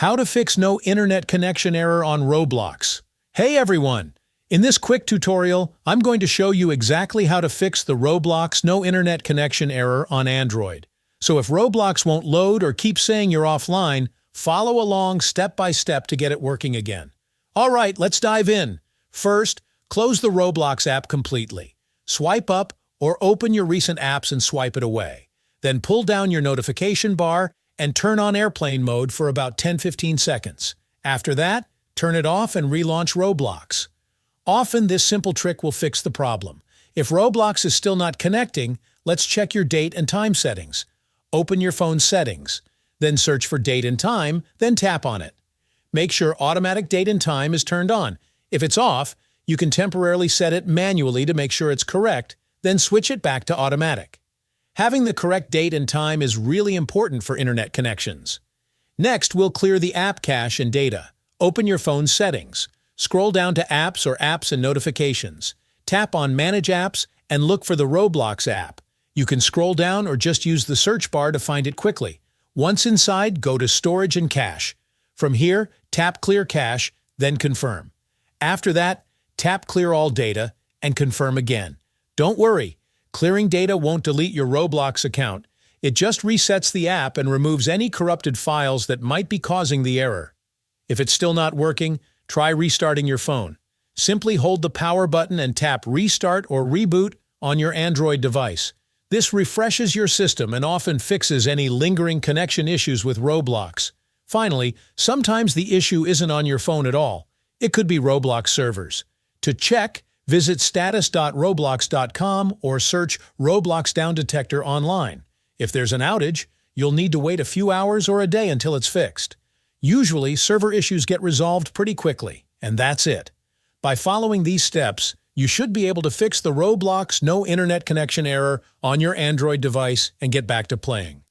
How to fix no internet connection error on Roblox. Hey everyone! In this quick tutorial, I'm going to show you exactly how to fix the Roblox no internet connection error on Android. So if Roblox won't load or keeps saying you're offline, follow along step by step to get it working again. Alright, let's dive in. First, close the Roblox app completely. Swipe up or open your recent apps and swipe it away. Then pull down your notification bar and turn on airplane mode for about 10-15 seconds. After that, turn it off and relaunch Roblox. Often this simple trick will fix the problem. If Roblox is still not connecting, let's check your date and time settings. Open your phone's settings, then search for date and time, then tap on it. Make sure automatic date and time is turned on. If it's off, you can temporarily set it manually to make sure it's correct, then switch it back to automatic. Having the correct date and time is really important for internet connections. Next, we'll clear the app cache and data. Open your phone's settings. Scroll down to Apps or Apps and Notifications. Tap on Manage Apps and look for the Roblox app. You can scroll down or just use the search bar to find it quickly. Once inside, go to Storage and Cache. From here, tap Clear Cache, then Confirm. After that, tap Clear All Data and confirm again. Don't worry. Clearing data won't delete your Roblox account. It just resets the app and removes any corrupted files that might be causing the error. If it's still not working, try restarting your phone. Simply hold the power button and tap Restart or Reboot on your Android device. This refreshes your system and often fixes any lingering connection issues with Roblox. Finally, sometimes the issue isn't on your phone at all. It could be Roblox servers. To check, visit status.roblox.com or search Roblox Down Detector online. If there's an outage, you'll need to wait a few hours or a day until it's fixed. Usually, server issues get resolved pretty quickly, and that's it. By following these steps, you should be able to fix the Roblox no internet connection error on your Android device and get back to playing.